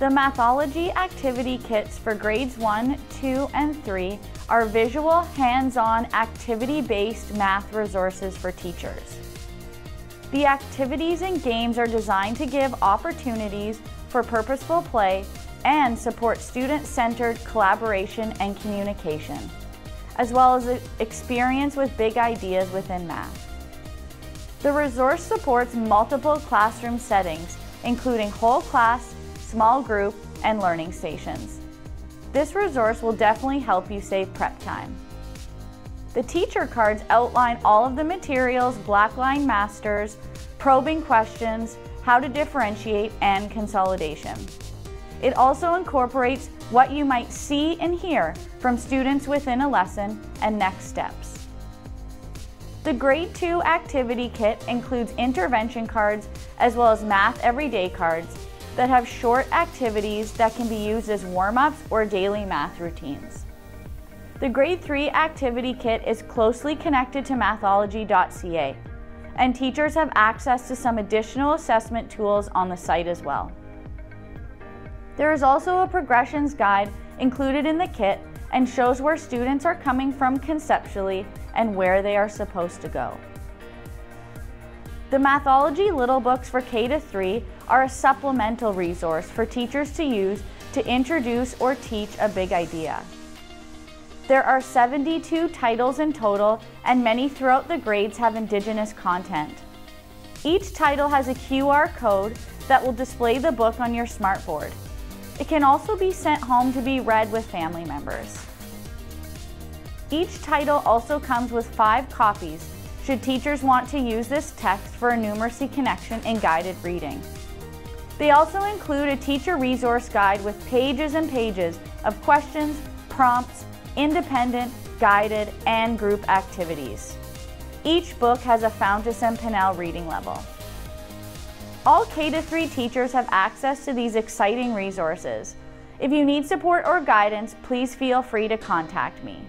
The Mathology activity kits for grades 1, 2, and 3 are visual, hands-on, activity-based math resources for teachers. The activities and games are designed to give opportunities for purposeful play and support student-centered collaboration and communication, as well as experience with big ideas within math. The resource supports multiple classroom settings, including whole class, small group, and learning stations. This resource will definitely help you save prep time. The teacher cards outline all of the materials, blackline masters, probing questions, how to differentiate, and consolidation. It also incorporates what you might see and hear from students within a lesson and next steps. The Grade 2 activity kit includes intervention cards as well as math everyday cards that have short activities that can be used as warm-ups or daily math routines. The Grade 3 activity kit is closely connected to Mathology.ca, and teachers have access to some additional assessment tools on the site as well. There is also a progressions guide included in the kit and shows where students are coming from conceptually and where they are supposed to go. The Mathology Little Books for K-3 are a supplemental resource for teachers to use to introduce or teach a big idea. There are 72 titles in total, and many throughout the grades have Indigenous content. Each title has a QR code that will display the book on your smartboard. It can also be sent home to be read with family members. Each title also comes with 5 copies, should teachers want to use this text for a numeracy connection in guided reading. They also include a teacher resource guide with pages and pages of questions, prompts, independent, guided, and group activities. Each book has a Fountas and Pinnell reading level. All K-3 teachers have access to these exciting resources. If you need support or guidance, please feel free to contact me.